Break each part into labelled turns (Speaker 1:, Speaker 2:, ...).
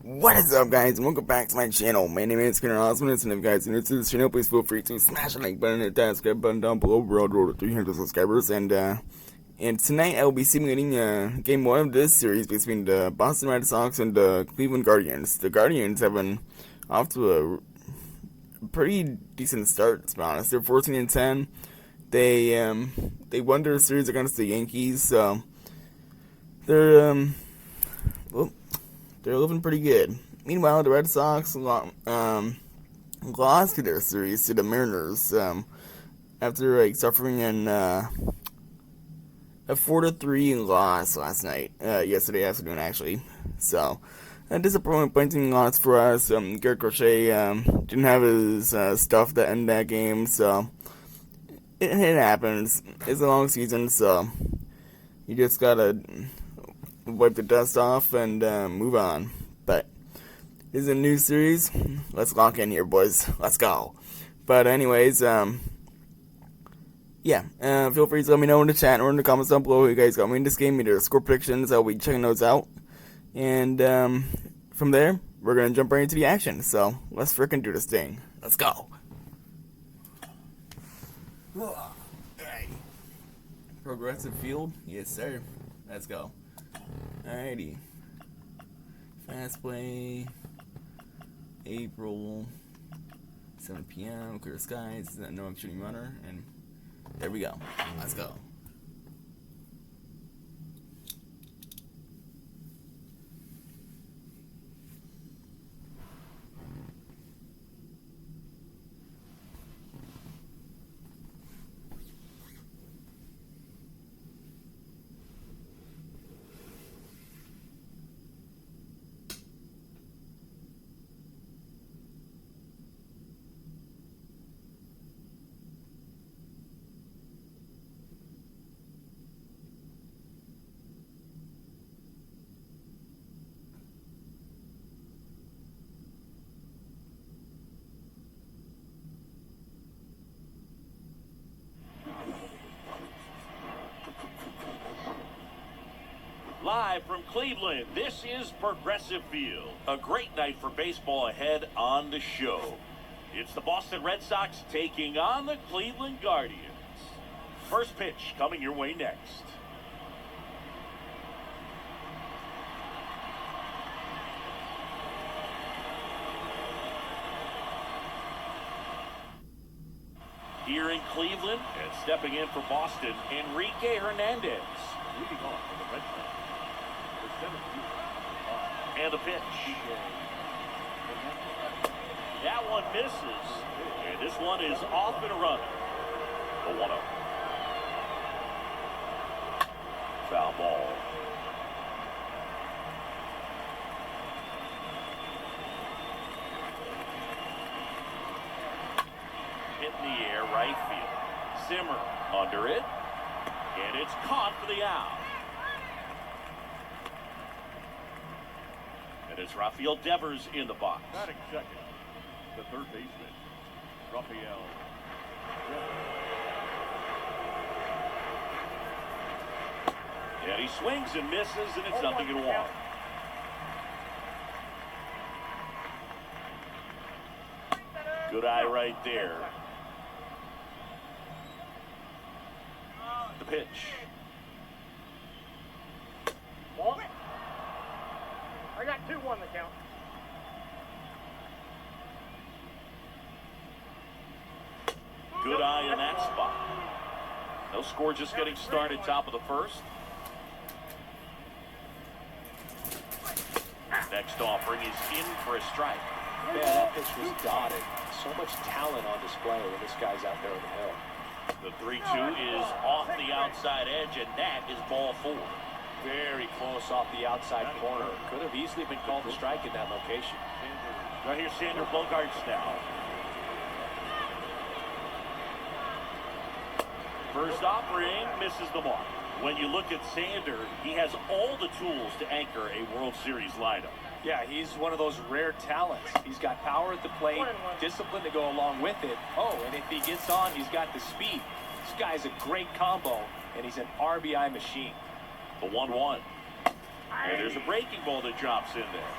Speaker 1: What is up, guys, and welcome back to my channel. My name is Skinner Osmond, and if you guys are new to this channel, please feel free to smash the like button and that subscribe button down below. We're on the road to 300 subscribers, and tonight I will be simulating game 1 of this series between the Boston Red Sox and the Cleveland Guardians. The Guardians have been off to a pretty decent start, to be honest. They're 14-10. They won their series against the Yankees, so they're living pretty good. Meanwhile, the Red Sox lost their series to the Mariners after suffering a 4-3 loss last night, yesterday afternoon actually. So a disappointing loss for us. Garrett Crochet didn't have his stuff to end that game, so it happens. It's a long season, so you just gotta wipe the dust off and move on. But this is a new series. Let's lock in here, boys. Let's go. But anyways, feel free to let me know in the chat or in the comments down below who you guys got me in this game, either score predictions. I'll be checking those out, and from there we're gonna jump right into the action. So let's freaking do this thing. Let's go. Alrighty. Progressive field, yes sir. Let's go. Alrighty. Fast play. April. 7 p.m. Clear skies. No shooting runner. And there we go. Let's go.
Speaker 2: Live from Cleveland, this is Progressive Field. A great night for baseball ahead on the show. It's the Boston Red Sox taking on the Cleveland Guardians. First pitch coming your way next. Here in Cleveland, and stepping in for Boston, Enrique Hernandez. Leading off for the Red Sox. And the pitch. That one misses. And this one is off and a runner. The 1-0. Foul ball. Hit in the air, right field. Zimmer under it. And it's caught for the out. And it's Rafael Devers in the box.
Speaker 3: Batting second, the third baseman, Rafael.
Speaker 2: And he swings and misses, and it's 0-1. Good eye right there. The pitch.
Speaker 4: I got 2-1 the count.
Speaker 2: Good eye in that spot. No score, just getting started, top of the first. Next offering is in for a strike.
Speaker 5: Man, that pitch was dotted. So much talent on display when this guy's out there on the hill.
Speaker 2: The 3-2 is off the outside edge, and that is ball 4.
Speaker 5: Very close off the outside corner. Could have easily been called a strike in that location.
Speaker 2: Right here, Sander Bogarts now. First offering misses the mark. When you look at Sander, he has all the tools to anchor a World Series lineup.
Speaker 5: Yeah, he's one of those rare talents. He's got power at the plate, discipline to go along with it. Oh, and if he gets on, he's got the speed. This guy's a great combo, and he's an RBI machine.
Speaker 2: The 1-1. And there's a breaking ball that drops in there.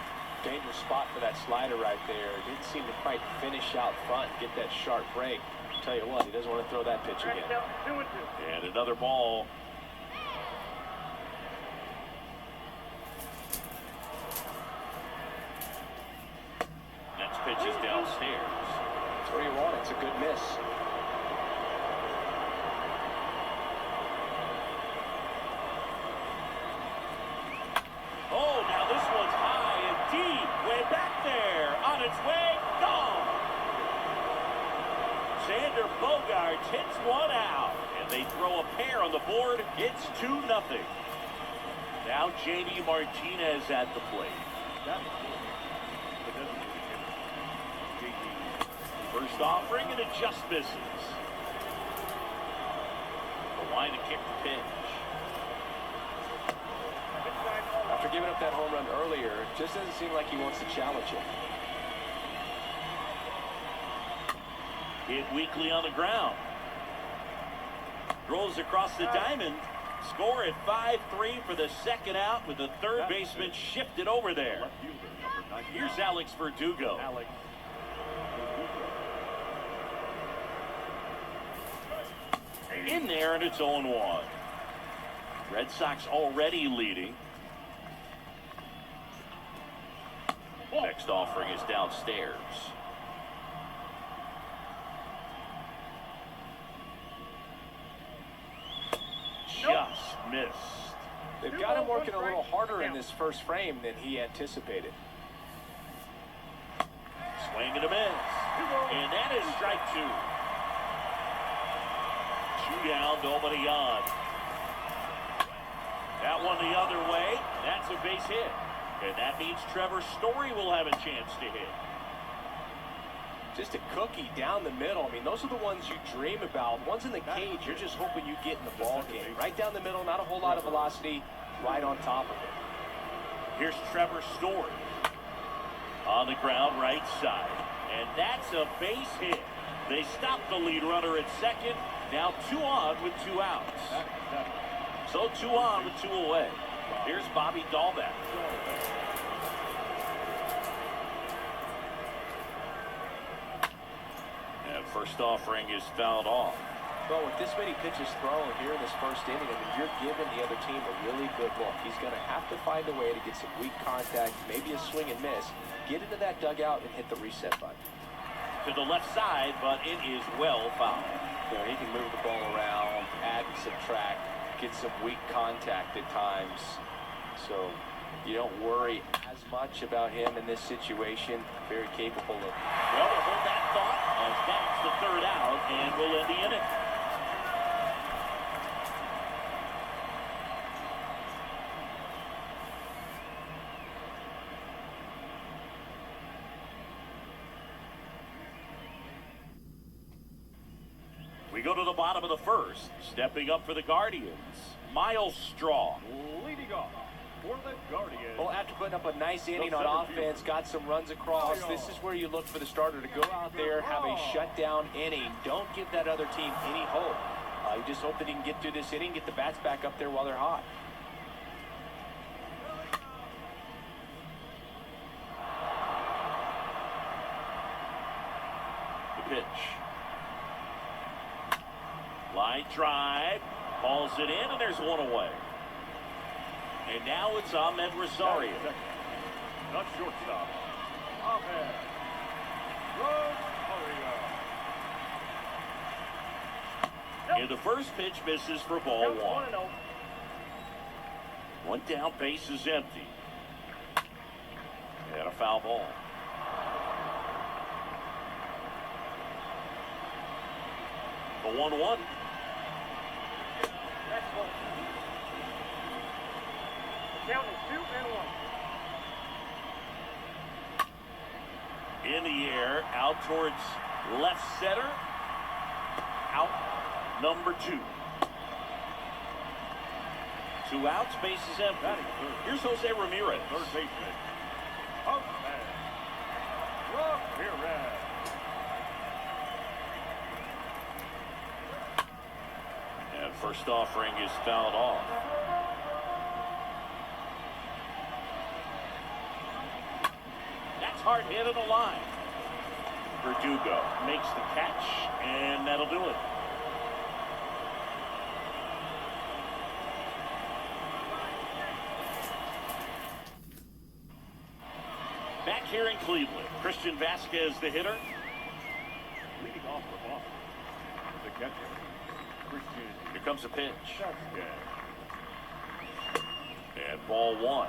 Speaker 5: Dangerous spot for that slider right there. Didn't seem to quite finish out front, get that sharp break. Tell you what, he doesn't want to throw that pitch again.
Speaker 2: And another ball. Next pitch is downstairs.
Speaker 5: That's where you want it. It's a good miss.
Speaker 2: Oh, now this one's high and deep. Way back there. On its way. Gone. Xander Bogaerts hits one out. And they throw a pair on the board. It's 2-0. Now J.D. Martinez at the plate. First offering and it just misses. The line to kick the pitch.
Speaker 5: After giving up that home run earlier, it just doesn't seem like he wants to challenge it.
Speaker 2: Hit weakly on the ground. Rolls across the diamond. Score at 5-3 for the second out with the third baseman shifted over there. Here's Alex Verdugo. In there, and it's 0-1. Red Sox already leading. Next offering is downstairs. Just missed.
Speaker 5: They've got him working a little harder in this first frame than he anticipated.
Speaker 2: Swing and a miss. And that is strike 2. 2 down, nobody on. That one the other way. That's a base hit. And that means Trevor Story will have a chance to hit.
Speaker 5: Just a cookie down the middle. I mean, those are the ones you dream about. Ones in the cage, you're just hoping you get in the ball game. Right down the middle, not a whole lot of velocity, right on top of it.
Speaker 2: Here's Trevor Story. On the ground, right side. And that's a base hit. They stop the lead runner at second. Now 2 on with 2 outs. So 2 on with 2 away. Here's Bobby Dahlbeck. And first offering is fouled off.
Speaker 5: Well, with this many pitches thrown here in this first inning, I mean, you're giving the other team a really good look. He's going to have to find a way to get some weak contact, maybe a swing and miss, get into that dugout and hit the reset button.
Speaker 2: To the left side, but it is well fouled.
Speaker 5: You know, he can move the ball around, add and subtract, get some weak contact at times. So you don't worry as much about him in this situation. Very capable of.
Speaker 2: Well, we'll hold that thought as that's the third out, and we'll end the inning. We go to the bottom of the first. Stepping up for the Guardians, Miles Straw.
Speaker 3: Leading off for the Guardians.
Speaker 5: Well, after putting up a nice inning on offense, got some runs across, this is where you look for the starter to go out there, have a shutdown inning. Don't give that other team any hope. You just hope that he can get through this inning, get the bats back up there while they're hot.
Speaker 2: The pitch. Line drive, hauls it in, and there's 1 away. And now it's Ahmed Rosario.
Speaker 3: Not shortstop. Ahmed Rosario.
Speaker 2: And the first pitch misses for ball 1. 1 down, base is empty. And a foul ball. The 1-1.
Speaker 4: Count is 2 and 1.
Speaker 2: In the air, out towards left center. Out number 2. 2 outs, base is empty. Here's Jose Ramirez.
Speaker 3: Third baseman. Ahmed Ramirez.
Speaker 2: And first offering is fouled off. It's hard hit on the line. Verdugo makes the catch, and that'll do it. Back here in Cleveland, Christian Vasquez, the hitter.
Speaker 3: Leading off the box, the catcher, Christian
Speaker 2: Here comes a pitch.
Speaker 3: Vasquez.
Speaker 2: And ball one.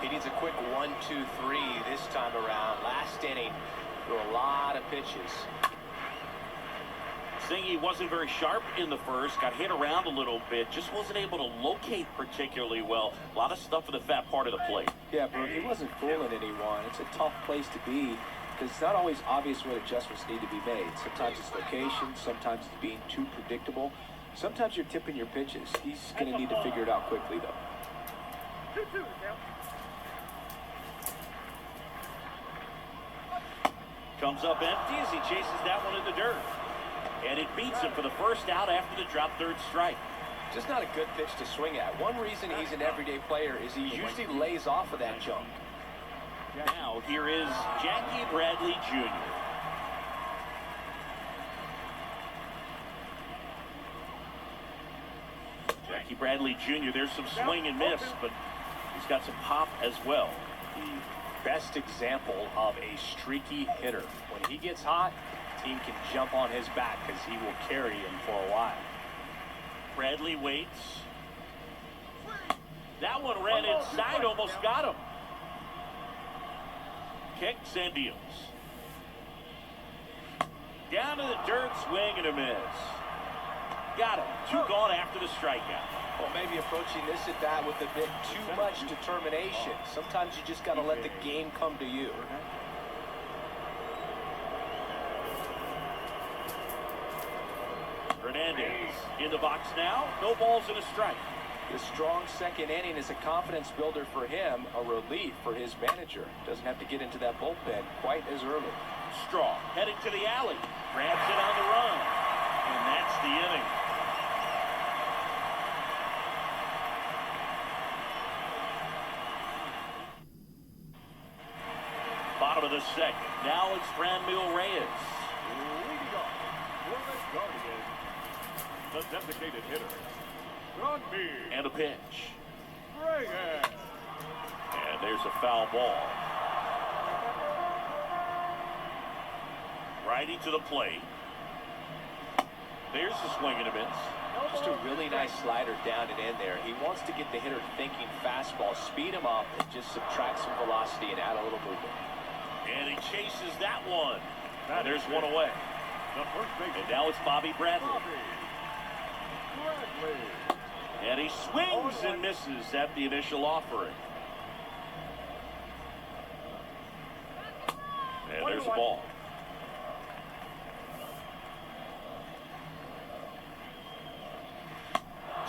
Speaker 5: He needs a quick 1-2-3 this time around. Last inning, threw a lot of pitches.
Speaker 2: Singy wasn't very sharp in the first, got hit around a little bit, just wasn't able to locate particularly well. A lot of stuff in the fat part of the plate.
Speaker 5: Yeah, Brooke, he wasn't fooling anyone. It's a tough place to be because it's not always obvious what adjustments need to be made. Sometimes it's location, sometimes it's being too predictable. Sometimes you're tipping your pitches. He's going to need to figure it out quickly, though.
Speaker 4: 2-2 the count.
Speaker 2: Comes up empty as he chases that one in the dirt. And it beats him for the first out after the drop third strike.
Speaker 5: Just not a good pitch to swing at. One reason he's an everyday player is he usually lays off of that junk.
Speaker 2: Now here is Jackie Bradley Jr. Jackie Bradley Jr., there's some swing and miss, but he's got some pop as well.
Speaker 5: The best example of a streaky hitter. When he gets hot, team can jump on his back because he will carry him for a while.
Speaker 2: Bradley waits. That one ran inside, almost got him. Kicks and deals. Down to the dirt, swing and a miss. Got him. Two gone after the strikeout.
Speaker 5: Well, maybe approaching this at bat with a bit too much determination. Sometimes you just got to let the game come to you.
Speaker 2: Hernandez in the box now. No balls and a strike.
Speaker 5: The strong second inning is a confidence builder for him, a relief for his manager. Doesn't have to get into that bullpen quite as early.
Speaker 2: Strong heading to the alley. Grabs it on the run. And that's the inning. Bottom of the second. Now it's Franmil Reyes.
Speaker 3: Leading off for the Guardians, the designated hitter, Franmil
Speaker 2: And a pitch.
Speaker 3: Reyes.
Speaker 2: And there's a foul ball. Righty to the plate. There's the swing and a miss.
Speaker 5: Just a really nice slider down and in there. He wants to get the hitter thinking fastball, speed him up, and just subtract some velocity and add a little movement.
Speaker 2: And he chases that one. And there's one away.
Speaker 3: The first baseman,
Speaker 2: And now it's Bobby Bradley.
Speaker 3: Bobby Bradley.
Speaker 2: And he swings and misses at the initial offering. And there's a ball.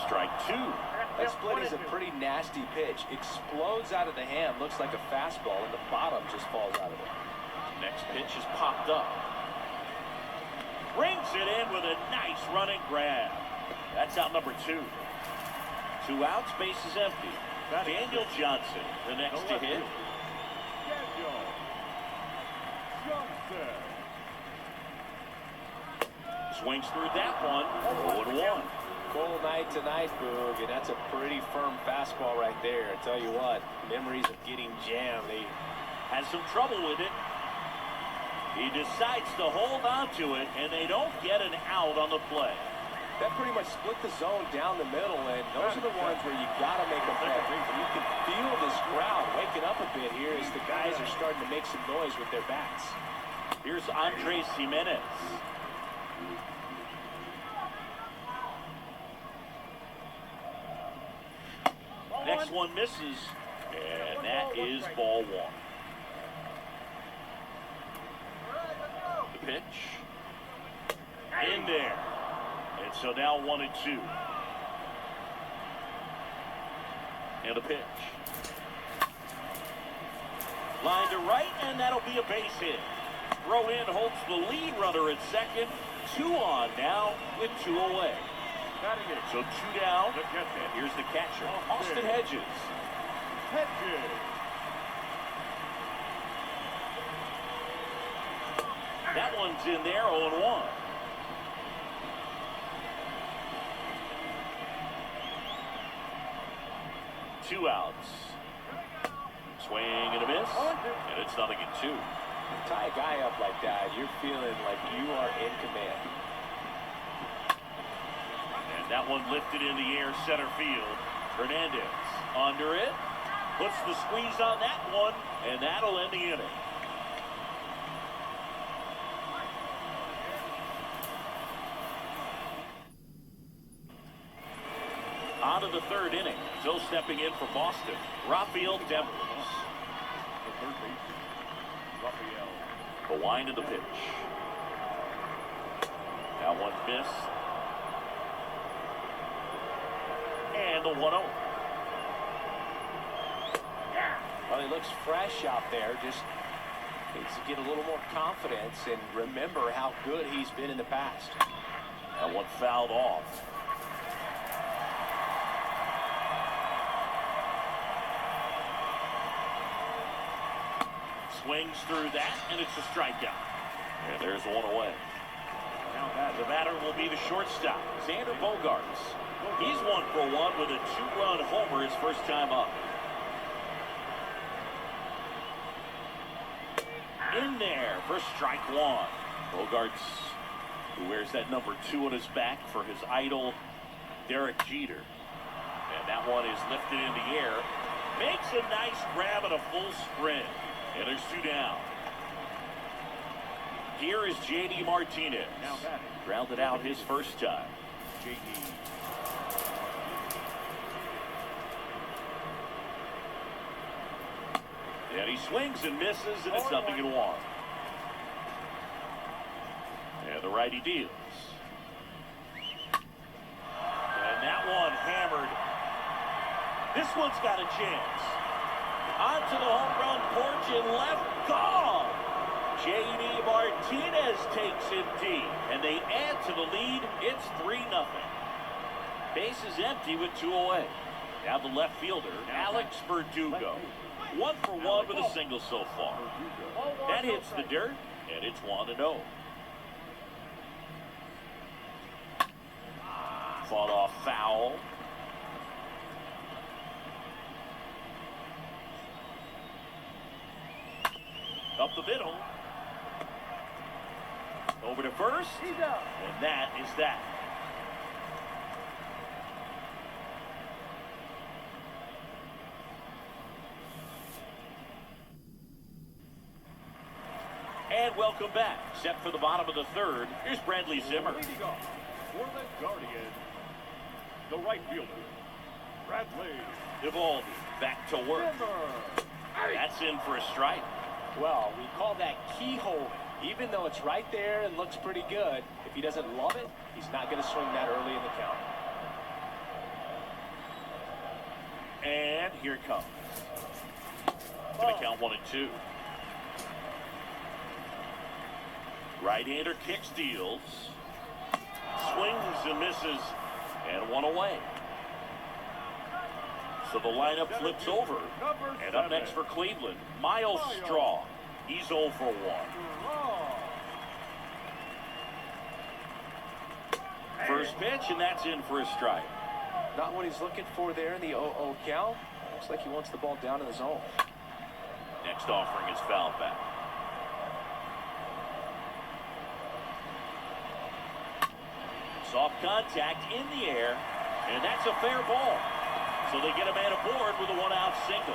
Speaker 2: Strike two.
Speaker 5: That split is a pretty nasty pitch. Explodes out of the hand, looks like a fastball, and the bottom just falls out of it.
Speaker 2: Next pitch is popped up. Brings it in with a nice running grab. That's out number two. 2 outs, base is empty. Daniel Johnson, the next to hit.
Speaker 3: Daniel Johnson.
Speaker 2: Swings through that one. 0-1.
Speaker 5: Cold night tonight, Boog, and that's a pretty firm fastball right there. I tell you what, memories of getting jammed. He
Speaker 2: Has some trouble with it. He decides to hold on to it, and they don't get an out on the play.
Speaker 5: that pretty much split the zone down the middle, and those are the ones where you got to make a play. You can feel this crowd waking up a bit here as the guys are starting to make some noise with their bats.
Speaker 2: Here's Andres Jimenez. Next one misses, and that is ball one. The pitch. In there. And so now 1-2. And a pitch. Line to right, and that'll be a base hit. Throw in holds the lead runner at second. 2 on now with 2 away. So 2 down, and here's the catcher, Austin Hedges. one's in there, 0-1. Two outs. Swing and a miss, and it's 0-2.
Speaker 5: Tie a guy up like that, you're feeling like you are in command.
Speaker 2: And that one lifted in the air, center field. Hernandez under it, puts the squeeze on that one, and that'll end the inning. On to the third inning. Still stepping in for Boston, Rafael Devers.
Speaker 3: The third baseman, Rafael.
Speaker 2: The wind of the pitch. That one missed. And the 1-0.
Speaker 5: Well, he looks fresh out there. Just needs to get a little more confidence and remember how good he's been in the past.
Speaker 2: That one fouled off. Swings through that, and it's a strikeout. And there's one away. Now the batter will be the shortstop, Xander Bogaerts. He's 1 for 1 with a 2-run homer his first time up. In there for strike one. Bogaerts, who wears that number 2 on his back for his idol, Derek Jeter. And that one is lifted in the air. Makes a nice grab and a full sprint. And there's 2 down. Here is J.D. Martinez.
Speaker 3: Now batting.
Speaker 2: Grounded out his first time.
Speaker 3: J.D.
Speaker 2: And he swings and misses, and it's 0-1. And the righty deals. And that one hammered. This one's got a chance. Onto the home run porch and left, gone. J.D. Martinez takes it deep, and they add to the lead. It's 3-0. Base is empty with 2 away. Now the left fielder, Alex Verdugo. 1 for 1 with a single so far. That hits the dirt, and it's 1-0. Fought off foul. Up the middle. Over to first. And that is that. And welcome back. Set for the bottom of the third. Here's Bradley Zimmer.
Speaker 3: Leading off for the Guardians, the right fielder, Bradley
Speaker 2: Evaldi back to work.
Speaker 3: Zimmer.
Speaker 2: That's in for a strike.
Speaker 5: Well, we call that keyhole. Even though it's right there and looks pretty good, if he doesn't love it, he's not going to swing that early in the count.
Speaker 2: And here it comes. Going to count 1-2. Right-hander kicks, deals. Swings and misses. And 1 away. So the lineup flips over. And up next for Cleveland, Miles Straw. He's 0 for 1. First pitch, and that's in for a strike.
Speaker 5: Not what he's looking for there in the 0-0 count. Looks like he wants the ball down in the zone.
Speaker 2: Next offering is fouled back. Soft contact in the air, and that's a fair ball. So they get a man aboard with a 1-out single.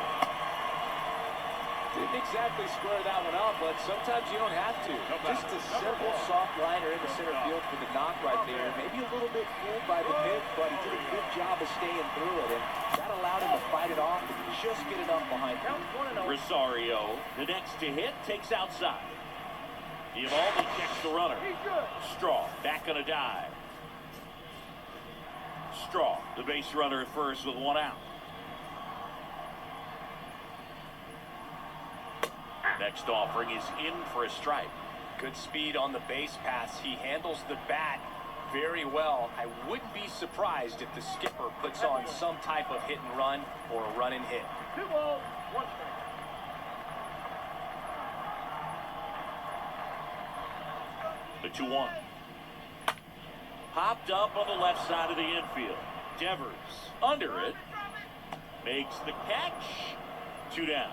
Speaker 5: Didn't exactly square that one up, but sometimes you don't have to. Just a simple soft liner in the center field for the knock right there. Maybe a little bit fooled by the pitch, but he did a good job of staying through it, and that allowed him to fight it off and just get it up behind him.
Speaker 2: Rosario, the next to hit, takes outside. Evaldi checks the runner. Straw back on a dive. Straw, the base runner at first with 1 out. Next offering is in for a strike.
Speaker 5: Good speed on the base pass. He handles the bat very well. I wouldn't be surprised if the skipper puts on some type of hit and run or a run and hit.
Speaker 4: 2 balls, 1 strike.
Speaker 2: The 2-1. Popped up on the left side of the infield. Devers under it. Makes the catch. 2 down.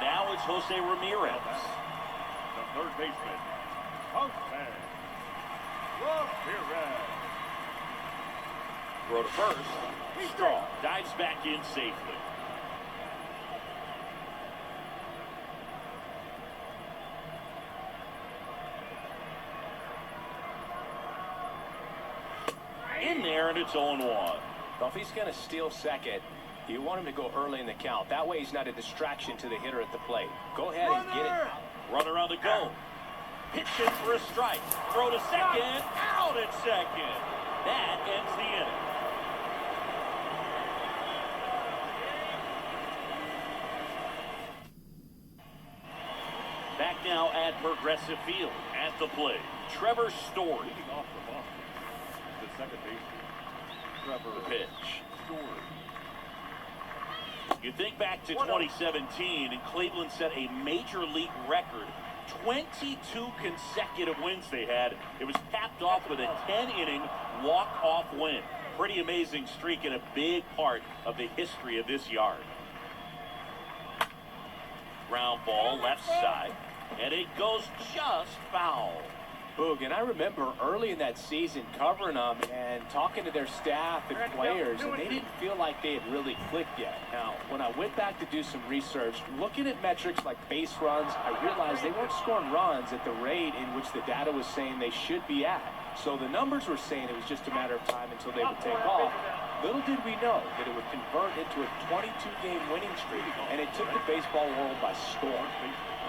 Speaker 2: Now it's Jose Ramirez.
Speaker 3: The third baseman, Jose Ramirez.
Speaker 2: Throw to first. Strong dives back in safely. In there, and it's 0-1.
Speaker 5: Well, if he's going to steal second, you want him to go early in the count. That way he's not a distraction to the hitter at the plate. Go ahead and get it.
Speaker 2: Runner on the go. Pitch in for a strike. Throw to second. Out at second. That ends the inning. Back now at Progressive Field. At the plate, Trevor Story.
Speaker 3: Leading off the box, the second baseman, Trevor
Speaker 2: The pitch.
Speaker 3: Story.
Speaker 2: You think back to 2017, and Cleveland set a major league record. 22 consecutive wins they had. It was capped off with a 10-inning walk-off win. Pretty amazing streak and a big part of the history of this yard. Ground ball left side, and it goes just foul.
Speaker 5: Boog, and I remember early in that season covering them and talking to their staff and players, and they didn't feel like they had really clicked yet. Now, when I went back to do some research, looking at metrics like base runs, I realized they weren't scoring runs at the rate in which the data was saying they should be at. So the numbers were saying it was just a matter of time until they would take off. Little did we know that it would convert into a 22-game winning streak, and it took the baseball world by storm.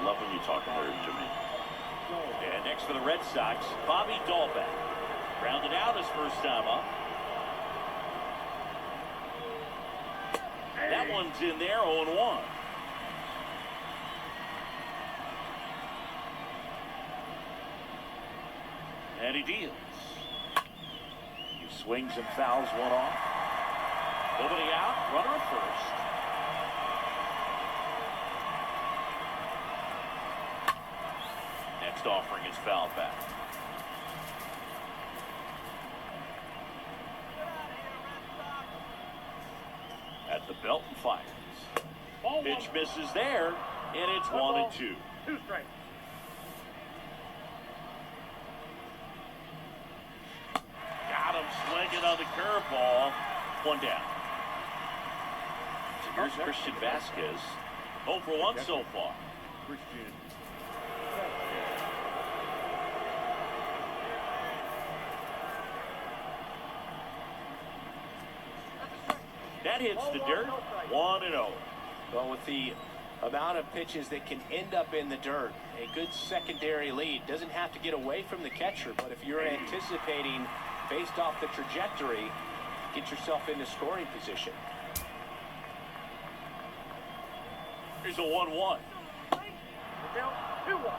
Speaker 2: Love when you talk about it, Jimmy. And next for the Red Sox, Bobby Dahlbeck. Rounded out his first time up. That one's in there, 0-1. And he deals. He swings and fouls one off. Nobody out, runner at first. Next offering is foul back. At the belt and fires. Pitch misses there, and it's 1-2.
Speaker 4: 2 strikes.
Speaker 2: Got him swinging on the curveball. 1 down. So here's Christian Vasquez. 0 for 1 so far.
Speaker 3: Christian.
Speaker 2: That hits the dirt. 1-0.
Speaker 5: Well, with the amount of pitches that can end up in the dirt, a good secondary lead doesn't have to get away from the catcher, but if you're anticipating based off the trajectory, get yourself into scoring position.
Speaker 2: Here's a 1-1.
Speaker 4: Count 2-1.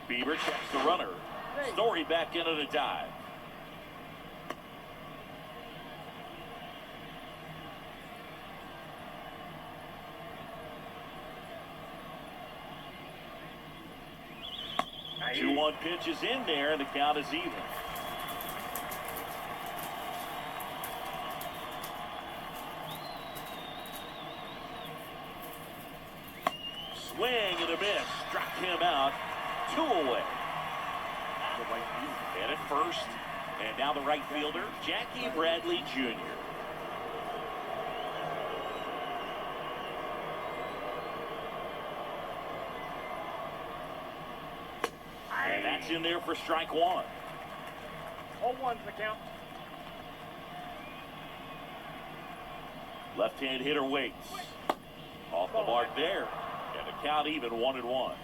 Speaker 2: Bieber checks the runner. Story back into the dive.
Speaker 4: Nice.
Speaker 2: 2-1 pitch is in there, and the count is even. Swing and a miss. Struck him out. 2 away. And at first, and now the right fielder, Jackie Bradley Jr. And that's in there for strike 1.
Speaker 4: 0-1's the count.
Speaker 2: Left-hand hitter waits. Off the mark there. And the count even, 1-1.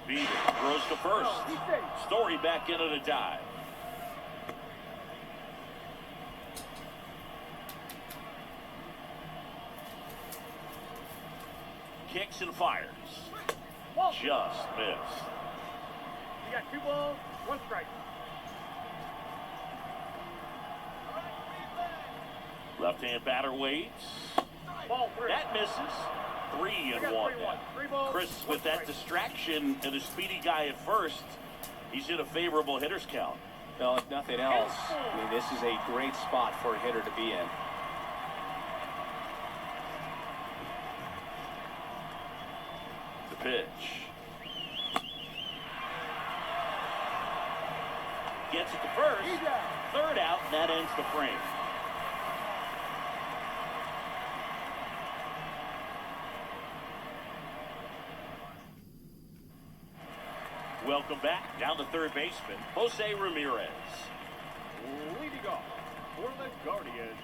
Speaker 2: Bieber throws to first. Story back into the dive. Kicks and fires. Just missed.
Speaker 4: You got 2 balls, 1 strike.
Speaker 2: Left-hand batter waits.
Speaker 4: Ball 3.
Speaker 2: That misses. 3-1 now. Chris, with that distraction and a speedy guy at first, he's in a favorable hitter's count.
Speaker 5: Well, if nothing else, I mean, this is a great spot for a hitter to be in.
Speaker 2: The pitch. Gets it to first. Third out, and that ends the frame. Welcome back. Down the third baseman, Jose Ramirez.
Speaker 3: Leading off for the Guardians,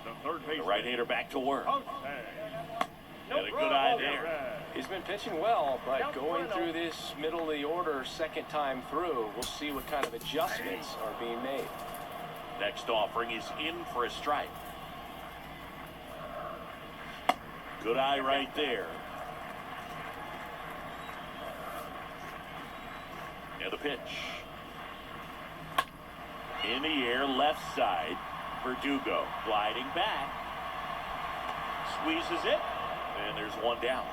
Speaker 3: the third
Speaker 2: The
Speaker 3: baseman.
Speaker 2: right-hander back to work.
Speaker 3: Jose.
Speaker 2: Got a good eye there.
Speaker 5: He's been pitching well, but going through this middle of the order second time through, we'll see what kind of adjustments are being made.
Speaker 2: Next offering is in for a strike. Good eye right there. And the pitch. In the air, left side. Verdugo gliding back. Squeezes it. And there's one down.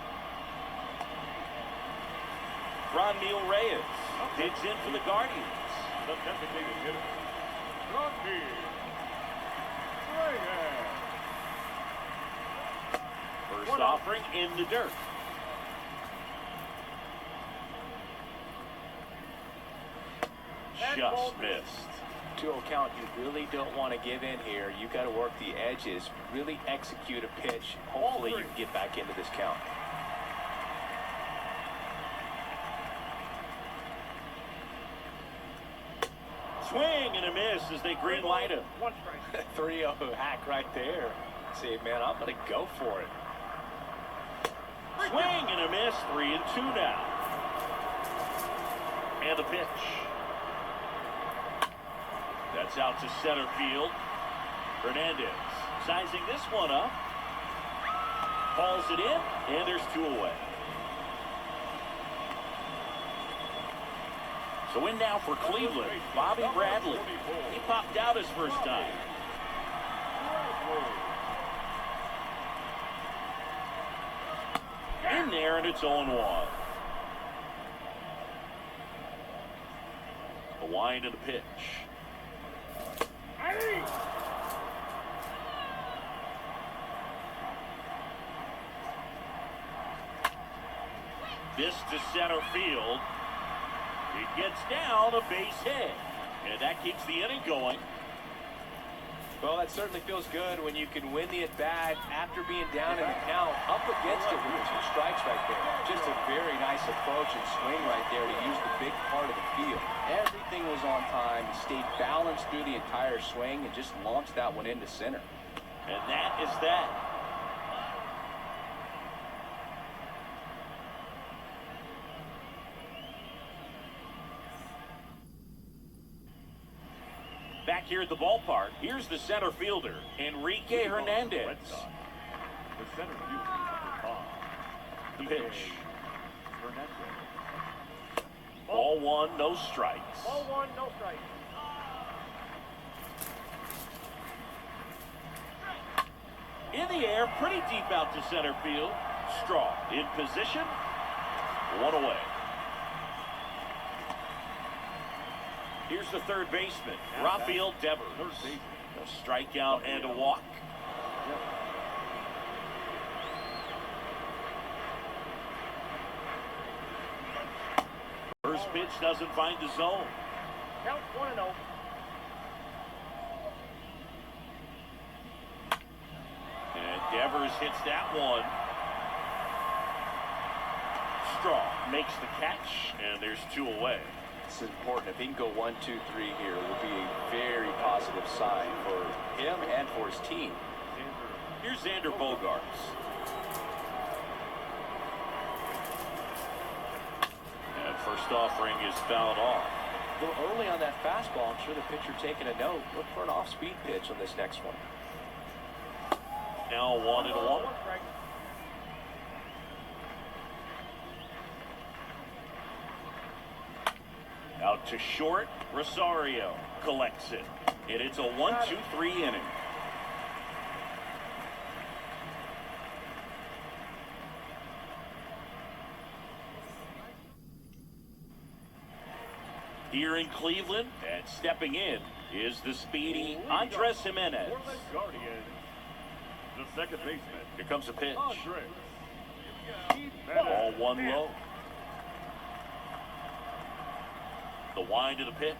Speaker 2: Rondeal Reyes digs in for the Guardians.
Speaker 3: The designated hitter, Rondeal Reyes.
Speaker 2: First offering in the dirt. Just missed.
Speaker 5: 2-0 count, you really don't want to give in here. You got to work the edges, really execute a pitch. Hopefully you can get back into this count.
Speaker 2: Swing and a miss as they green light him.
Speaker 4: 1 strike.
Speaker 5: 3-0 hack right there. Say, man, I'm going to go for it.
Speaker 2: Swing and a miss. 3-2 now. And the pitch. That's out to center field. Hernandez sizing this one up. Hauls it in, and there's 2 away. So in now for Cleveland, Bobby Bradley. He popped out his first time. In there, and it's 0-1. The wind of the pitch. This to center field. It gets down a base hit. And that keeps the inning going.
Speaker 5: Well, that certainly feels good when you can win the at-bat after being down in the count, up against it with 2 strikes right there. Just a very nice approach and swing right there to use the big part of the field. Everything was on time, stayed balanced through the entire swing, and just launched that one into center.
Speaker 2: And that is that. Back here at the ballpark, here's the center fielder, Enrique Hernandez.
Speaker 3: Red Sox. The center fielder is Bob.
Speaker 2: The pitch.
Speaker 3: Hernandez.
Speaker 2: Ball 1, no strikes.
Speaker 4: Ball 1, no strike.
Speaker 2: In the air, pretty deep out to center field. Straw in position. 1 away. Here's the third baseman, Rafael Devers. A strikeout and a walk. First pitch doesn't find the zone.
Speaker 4: Count 1-0.
Speaker 2: And Devers hits that one. Straw makes the catch, and there's 2 away.
Speaker 5: This is important. If he can go 1, 2, 3 here, it will be a very positive sign for him and for his team.
Speaker 2: Here's Xander Bogaerts. And first offering is fouled off.
Speaker 5: A little early on that fastball. I'm sure the pitcher taking a note. Look for an off-speed pitch on this next one.
Speaker 2: Now 1-1.
Speaker 4: 1 strike.
Speaker 2: Out to short, Rosario collects it. And it's a 1-2-3 inning. here in Cleveland, and stepping in is the speedy Andres Jimenez.
Speaker 3: For the Guardians, the second baseman.
Speaker 2: Here comes the pitch.
Speaker 3: Andres.
Speaker 2: Ball one low. The wind of the pitch.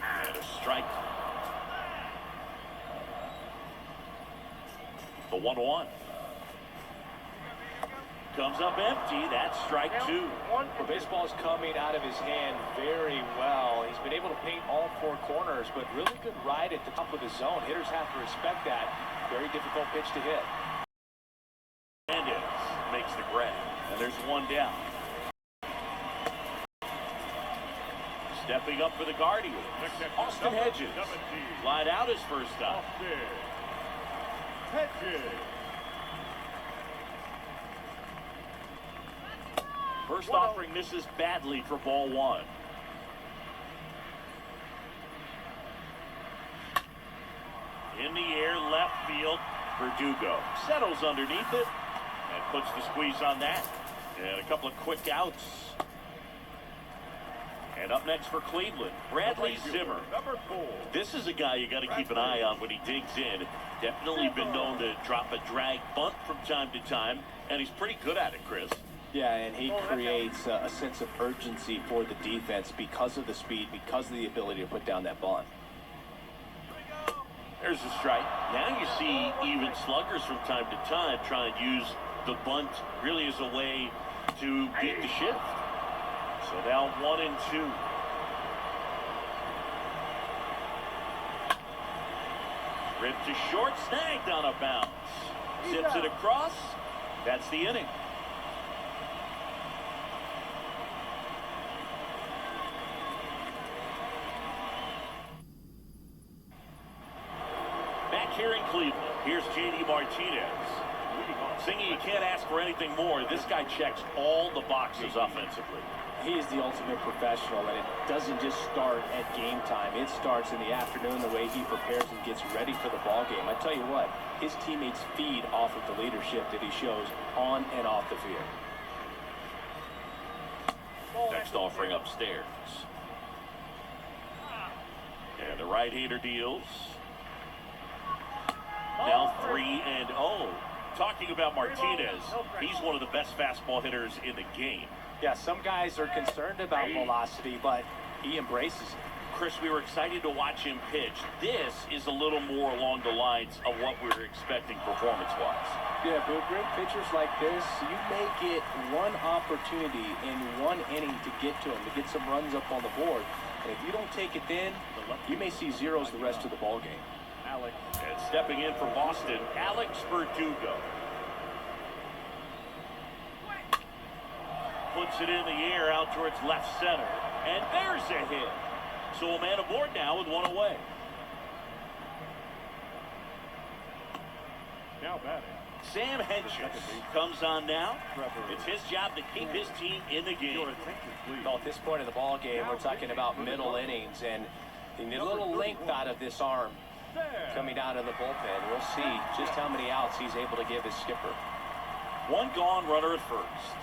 Speaker 2: And a strike. The 1-1. Comes up empty. That's strike two.
Speaker 5: Well, baseball's coming out of his hand very well. He's been able to paint all four corners, but really good ride at the top of the zone. Hitters have to respect that. Very difficult pitch to hit.
Speaker 2: Hernandez makes the grab, and there's one down. Stepping up for the Guardians, Austin Hedges. Slide out his first stop.
Speaker 3: Hedges.
Speaker 2: First offering misses badly for ball one. In the air, left field. Verdugo settles underneath it and puts the squeeze on that. And a couple of quick outs. And up next for Cleveland, Bradley Zimmer.
Speaker 3: Number 4.
Speaker 2: This is a guy you got to keep an eye on when he digs in. Definitely been known to drop a drag bunt from time to time, and he's pretty good at it, Chris.
Speaker 5: Yeah, and he creates a sense of urgency for the defense because of the speed, because of the ability to put down that bunt.
Speaker 2: There's a strike. Now you see even sluggers from time to time try and use the bunt really as a way to beat the shift. So now 1-2. Ripped to short, snagged on a bounce. Zips it across. That's the inning. Back here in Cleveland, here's J.D. Martinez. Singing, you can't ask for anything more. This guy checks all the boxes offensively.
Speaker 5: He is the ultimate professional, and it doesn't just start at game time. It starts in the afternoon, the way he prepares and gets ready for the ball game. I tell you what, his teammates feed off of the leadership that he shows on and off the field.
Speaker 2: Next offering upstairs. And the right-hander deals. Now 3-0. Talking about Martinez, he's one of the best fastball hitters in the game.
Speaker 5: Yeah, some guys are concerned about velocity, but he embraces it.
Speaker 2: Chris, we were excited to watch him pitch. This is a little more along the lines of what we were expecting performance-wise.
Speaker 5: Yeah, but great pitchers like this, you may get one opportunity in one inning to get to him, to get some runs up on the board. And if you don't take it then, you may see zeros the rest of the ball game.
Speaker 2: Alex. And stepping in for Boston, Alex Verdugo. Puts it in the air out towards left center. And there's a hit. So a man aboard now with one away.
Speaker 3: Now batting.
Speaker 2: Sam Hentges comes on now. It's his job to keep his team in the game.
Speaker 3: Your attention, please.
Speaker 5: Well, at this point of the ball game, we're talking about middle innings, and you need a little length out of this arm coming out of the bullpen. We'll see just how many outs he's able to give his skipper.
Speaker 2: One gone, runner at first.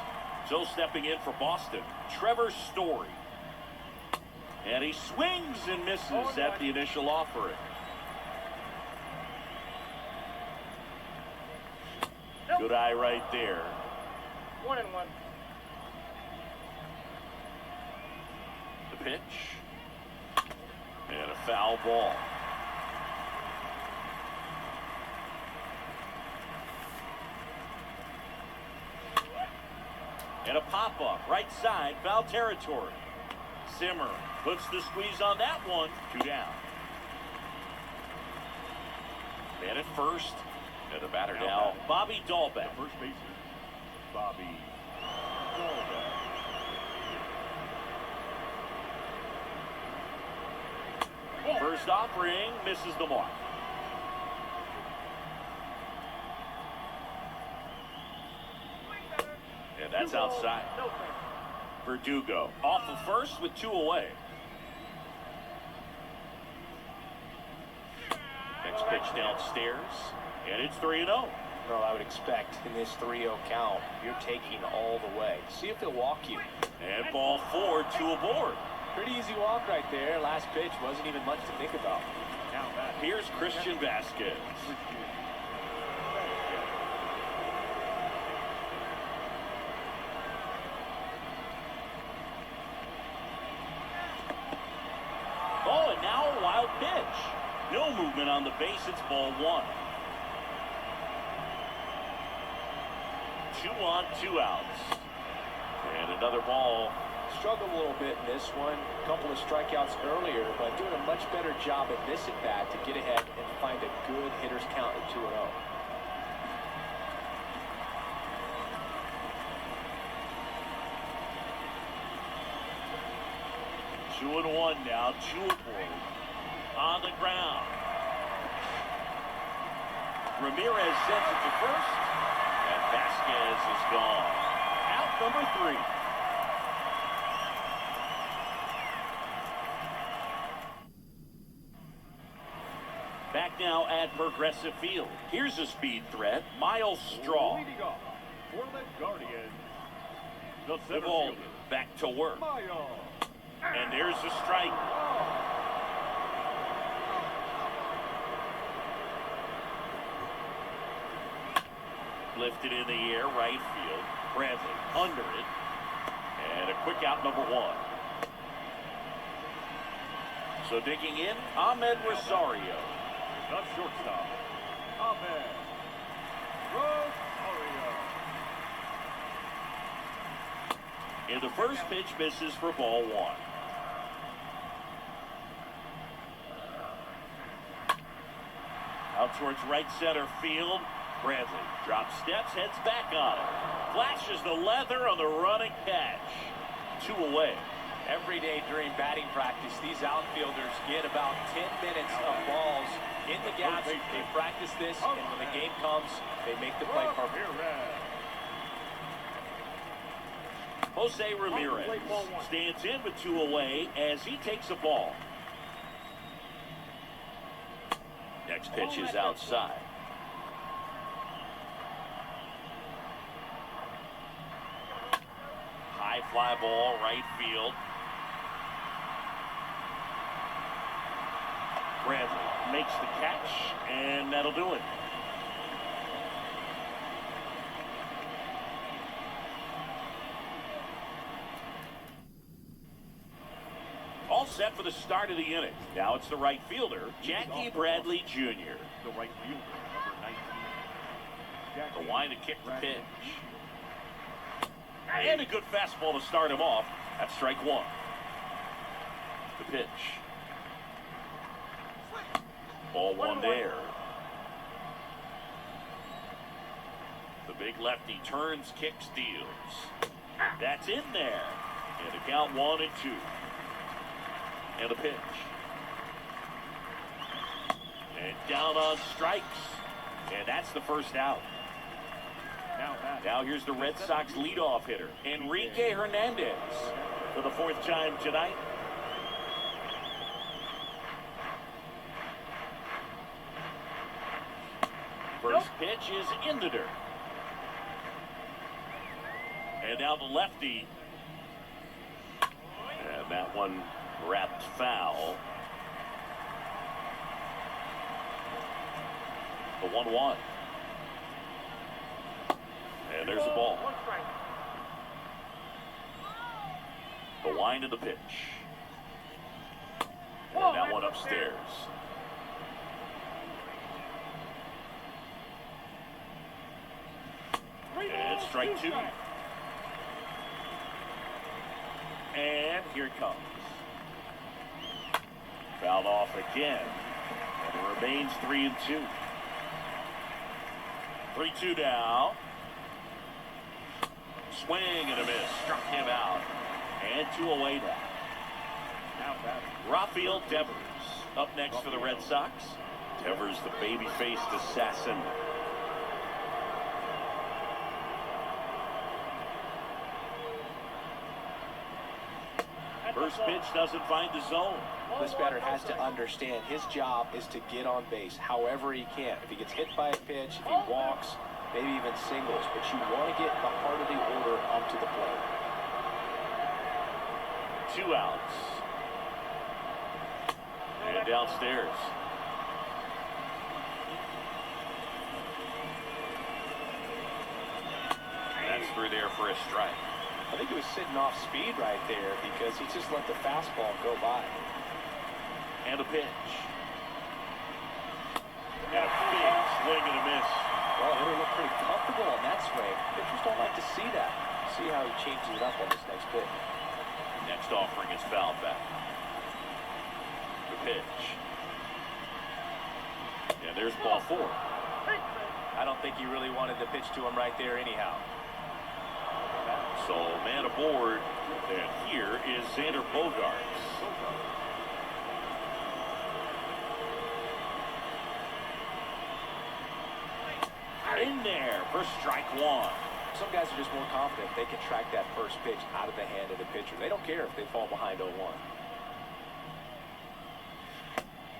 Speaker 2: So stepping in for Boston, Trevor Story. And he swings and misses at the initial offering. Good eye right there.
Speaker 4: 1-1.
Speaker 2: The pitch. And a foul ball. And a pop-up, right side, foul territory. Zimmer puts the squeeze on that one. 2 down. Man at first. And the batter now, Bobby Dahlbeck.
Speaker 3: First baseman, Bobby Dahlbeck.
Speaker 2: First offering misses the mark. And that's outside. Verdugo off of first with 2 away. Next pitch downstairs, and it's 3-0.
Speaker 5: Well, I would expect in this 3-0 count, you're taking all the way. See if they'll walk you.
Speaker 2: And ball 4, 2 aboard.
Speaker 5: Pretty easy walk right there. Last pitch wasn't even much to think about.
Speaker 3: Now back.
Speaker 2: Here's Christian Vasquez. Oh, and now a wild pitch. No movement on the base. It's ball 1. 2 on, 2 outs. And another ball.
Speaker 5: Struggled a little bit in this one. A couple of strikeouts earlier, but doing a much better job at this at bat to get ahead and find a good hitter's count at 2-0.
Speaker 2: 2-1 now, 2 aboard. On the ground. Ramirez sends it to first, and Vasquez is gone. Out number 3. Back now at Progressive Field. Here's a speed threat, Miles Straw.
Speaker 3: Leading off for the Guardians, the center
Speaker 2: Evolve
Speaker 3: fielder,
Speaker 2: back to work.
Speaker 3: Miles.
Speaker 2: And there's a strike. Lifted in the air, right field. Bradley under it. And a quick out, number 1. So digging in, Ahmed Rosario.
Speaker 3: The shortstop, Ahmed Rosario.
Speaker 2: And the first pitch misses for ball 1. Out towards right center field. Bradley drops steps, heads back on it. Flashes the leather on the running catch. 2 away.
Speaker 5: Every day during batting practice, these outfielders get about 10 minutes of balls in the gaps. They practice this, and when the game comes, they make the play perfect.
Speaker 2: Jose Ramirez stands in with 2 away as he takes a ball. Next pitch is outside. High fly ball, right field. Bradley makes the catch, and that'll do it. All set for the start of the inning. Now it's the right fielder, Jackie Bradley Jr.
Speaker 3: The right fielder, number 19.
Speaker 2: The line to kick the pitch. And a good fastball to start him off. That's strike 1. The pitch. Ball 1 there. The big lefty turns, kicks, deals. That's in there. And a count 1 and 2. And a pitch. And down on strikes. And that's the first out. Now here's the Red Sox leadoff hitter, Enrique Hernandez, for the 4th time tonight. First pitch is in the dirt. And now the lefty. And that one wrapped foul. The 1-1. And there's the ball. The line of the pitch. And that one upstairs. And strike 2. And here it comes. Fouled off again. And it remains 3 and 2. 3-2 now. Swing and a miss. Struck him out. And 2 away now. Rafael Devers up next for the Red Sox. Devers, the baby-faced assassin. First pitch doesn't find the zone.
Speaker 5: This batter has to understand his job is to get on base however he can. If he gets hit by a pitch, if he walks, maybe even singles, but you want to get the heart of the order onto the plate.
Speaker 2: 2 outs. And downstairs. That's through there for a strike.
Speaker 5: I think he was sitting off speed right there because he just let the fastball go by.
Speaker 2: And a pitch. And a big swing and a miss.
Speaker 5: Well, hitter looked pretty comfortable on that swing. Pitchers don't like to see that. See how he changes it up on this next pitch.
Speaker 2: Next offering is fouled back. The pitch. And there's ball 4.
Speaker 5: I don't think he really wanted to pitch to him right there anyhow.
Speaker 2: So man aboard, and here is Xander Bogaerts. In there for strike 1.
Speaker 5: Some guys are just more confident they can track that first pitch out of the hand of the pitcher. They don't care if they fall behind 0-1.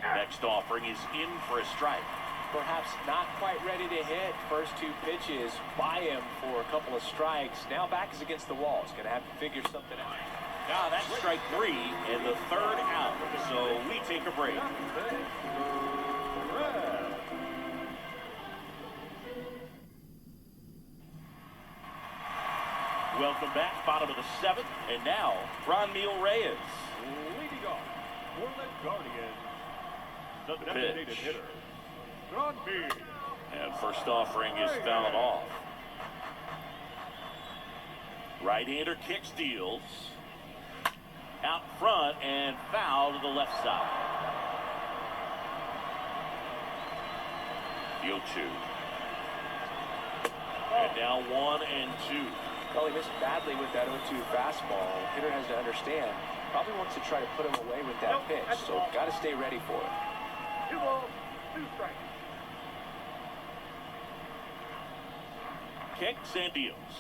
Speaker 2: Next offering is in for a strike.
Speaker 5: Perhaps not quite ready to hit. First 2 pitches by him for a couple of strikes. Now back is against the wall. He's going to have to figure something out.
Speaker 2: Now that's strike 3 and the 3rd out. So we take a break. Welcome back, bottom of the 7th, and now Franmil Reyes.
Speaker 3: Leading off for the Guardians, the
Speaker 2: The
Speaker 3: designated
Speaker 2: pitch.
Speaker 3: hitter, Franmil.
Speaker 2: And first offering is fouled off. Right-hander kick steals. Out front and foul to the left side. The 0-2. And now 1-2.
Speaker 5: Well, he missed badly with that 0-2 fastball. Hitter has to understand. Probably wants to try to put him away with that pitch. So got to stay ready for it.
Speaker 4: 2 balls, 2 strikes.
Speaker 2: Kicks and deals.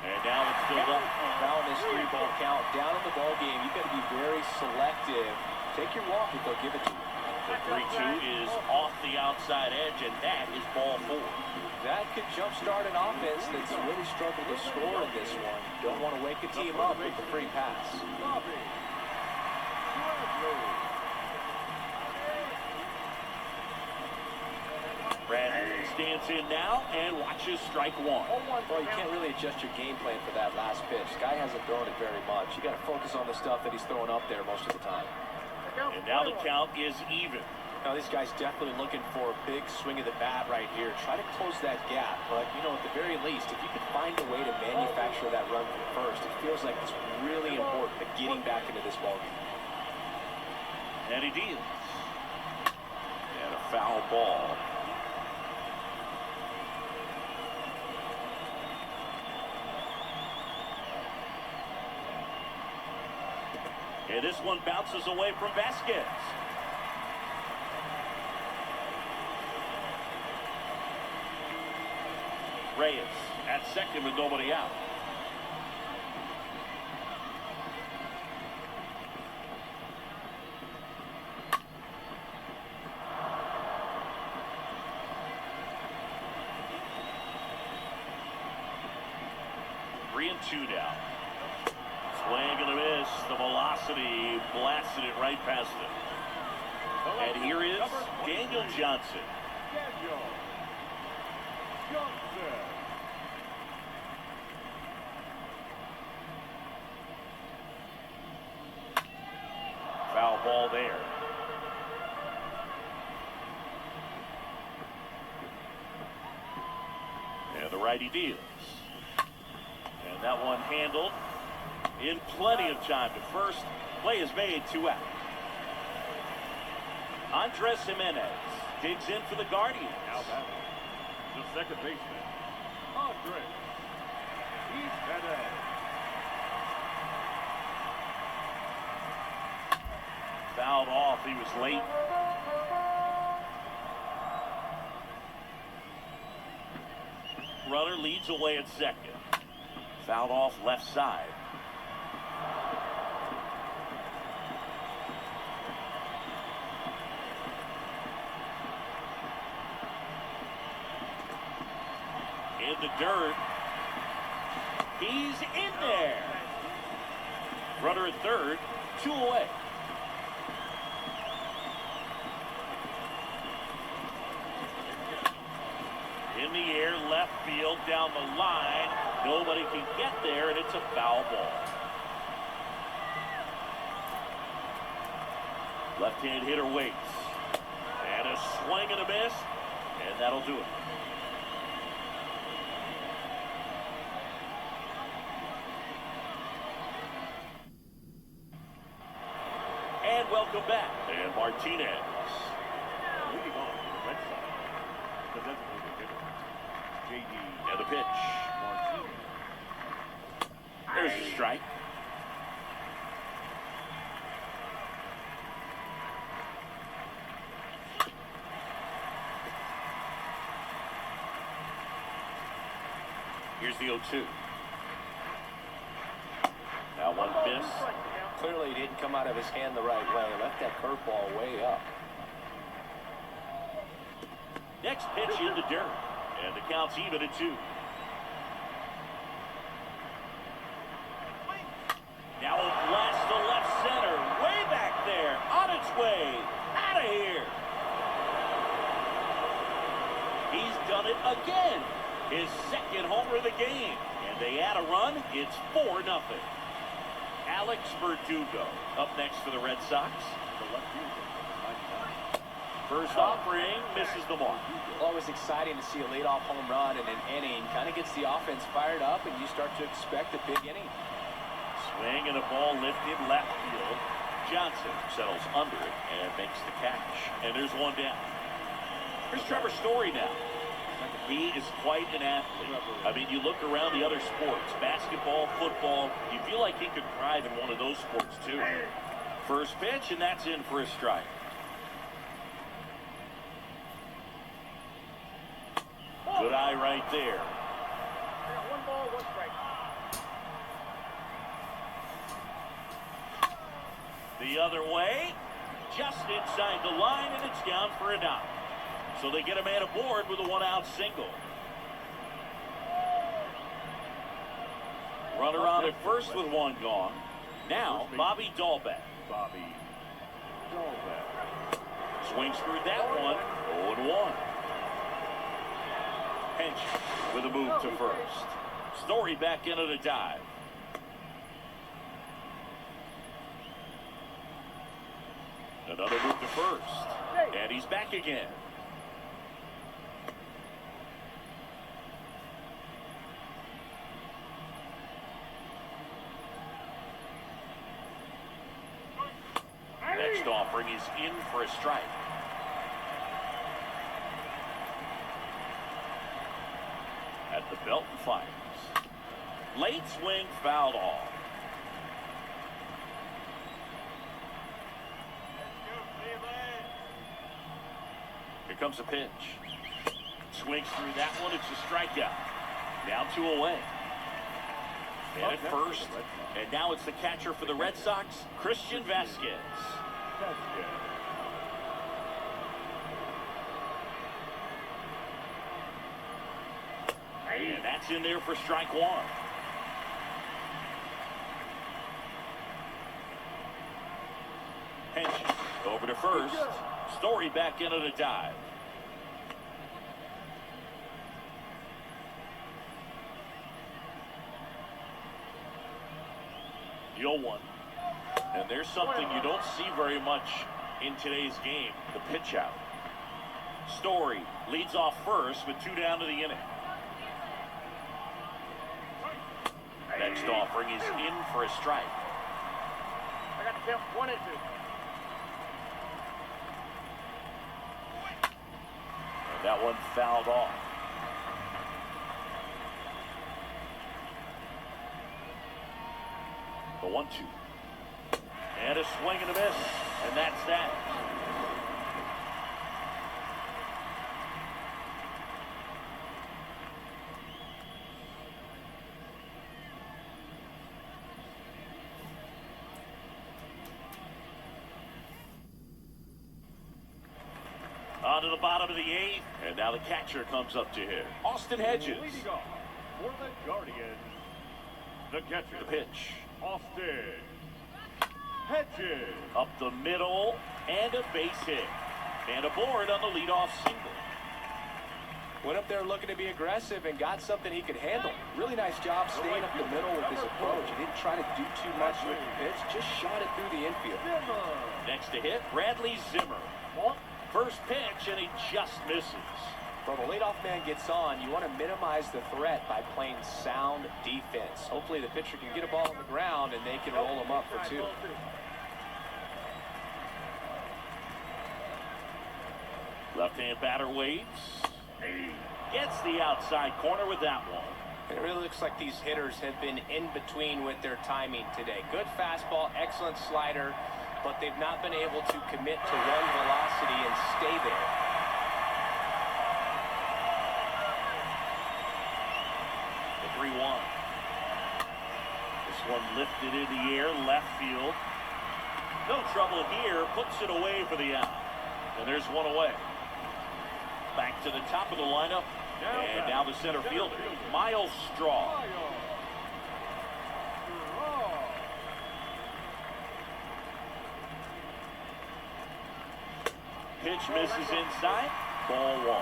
Speaker 2: And now it's filled up.
Speaker 5: Now in this 3-ball count, down in the ball game, you've got to be very selective. Take your walk if they'll give it to you.
Speaker 2: The 3-2 is off the outside edge, and that is ball 4.
Speaker 5: That could jumpstart an offense that's really struggled to score in this one. Don't want to wake a team up with the free pass.
Speaker 2: Bradley stands in now and watches strike 1.
Speaker 5: Well, you can't really adjust your game plan for that last pitch. Guy hasn't thrown it very much. You got to focus on the stuff that he's throwing up there most of the time.
Speaker 2: And now the count is even.
Speaker 5: Now, this guy's definitely looking for a big swing of the bat right here. Try to close that gap. But, you know, at the very least, if you can find a way to manufacture that run from first, it feels like it's really important to getting back into this ballgame.
Speaker 2: And he deals. And a foul ball. And this one bounces away from Vasquez. Reyes at second with nobody out. Three and two now. Swing and a miss. The velocity blasted it right past him. And here is Daniel Johnson.
Speaker 3: Daniel Johnson.
Speaker 2: Foul ball there. And the righty deals. And that one handled in plenty of time to first. Play is made, 2 out. Andres Jimenez digs in for the Guardians.
Speaker 3: Now batting, the second baseman, Andres Jimenez.
Speaker 2: Fouled off. He was late. Runner leads away at second. Fouled off left side. In the dirt. He's in there. Runner at third, 2 away. In the air, left field, down the line. Nobody can get there, and it's a foul ball. Left-hand hitter waits. And a swing and a miss, and that'll do it. And welcome back. And Martinez.
Speaker 3: Leading on the Red Sox, the designated hitter, J.D.
Speaker 2: And the pitch.
Speaker 3: Martinez.
Speaker 2: There's a strike. Here's the 0-2. Now one miss.
Speaker 5: Clearly he didn't come out of his hand the right way. Left that curveball way up.
Speaker 2: Next pitch in the dirt. And the count's even at 2. Now a blast to left center. Way back there. On its way. Out of here. He's done it again. His second homer of the game. And they add a run. It's 4-0. Alex Verdugo up next for the Red Sox.
Speaker 3: The left fielder.
Speaker 2: First offering misses the mark.
Speaker 5: Always exciting to see a leadoff home run in an inning. Kind of gets the offense fired up, and you start to expect a big inning.
Speaker 2: Swing and a ball lifted left field. Johnson settles under it and makes the catch. And there's one down. Here's Trevor Story now. He is quite an athlete. I mean, you look around the other sports, basketball, football, you feel like he could thrive in one of those sports too. First pitch, and that's in for a strike. Good eye right there.
Speaker 4: One ball, one strike.
Speaker 2: The other way, just inside the line, and it's down for a knock. So they get a man aboard with a 1-out single. Runner on at first with one gone. Now, Bobby Dahlbeck.
Speaker 3: Bobby Dahlbeck.
Speaker 2: Swings through that one, 0-1. Hench with a move to first. Story back into the dive. Another move to first. And he's back again. Next offering is in for a strike. At the belt and fires. Late swing fouled off. Here comes a pitch. Swings through that one. It's a strikeout. Now 2 away. And at first. And now it's the catcher for the Red Sox, Christian Vasquez. And that's in there for strike 1. Hench over to first. Story back into the dive. The 0-1. And there's something you don't see very much in today's game, the pitch out. Story leads off first with 2 down to the inning. Next offering is in for a strike.
Speaker 4: I got the count 1 and 2.
Speaker 2: And that one fouled off. The 1-2. And a swing and a miss. And that's that. On to the bottom of the 8th. And now the catcher comes up to hit. Austin Hedges.
Speaker 3: Leading off for the Guardians, the catcher,
Speaker 2: The pitch.
Speaker 3: Austin Hedges.
Speaker 2: Up the middle, and a base hit. And aboard on the leadoff single.
Speaker 5: Went up there looking to be aggressive and got something he could handle. Really nice job staying up the middle with his approach. He didn't try to do too much with the pitch, just shot it through the infield.
Speaker 2: Next to hit, Bradley Zimmer. First pitch, and he just misses.
Speaker 5: When the leadoff man gets on, you want to minimize the threat by playing sound defense. Hopefully the pitcher can get a ball on the ground and they can roll him up for 2.
Speaker 2: Left-hand batter waits. Gets the outside corner with that one.
Speaker 5: It really looks like these hitters have been in between with their timing today. Good fastball, excellent slider, but they've not been able to commit to one velocity and stay there.
Speaker 2: The 3-1. This one lifted in the air, left field. No trouble here, puts it away for the out. And there's one away. Back to the top of the lineup, and now the center fielder, Miles Straw. Pitch misses inside, ball 1.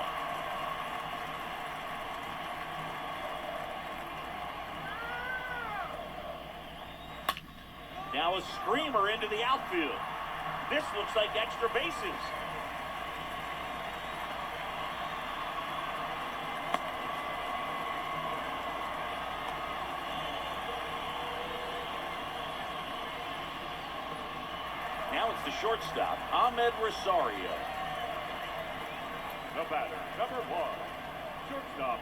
Speaker 2: Now a screamer into the outfield. This looks like extra bases. Now it's the shortstop, Ahmed Rosario.
Speaker 3: The batter, number 1. Shortstop,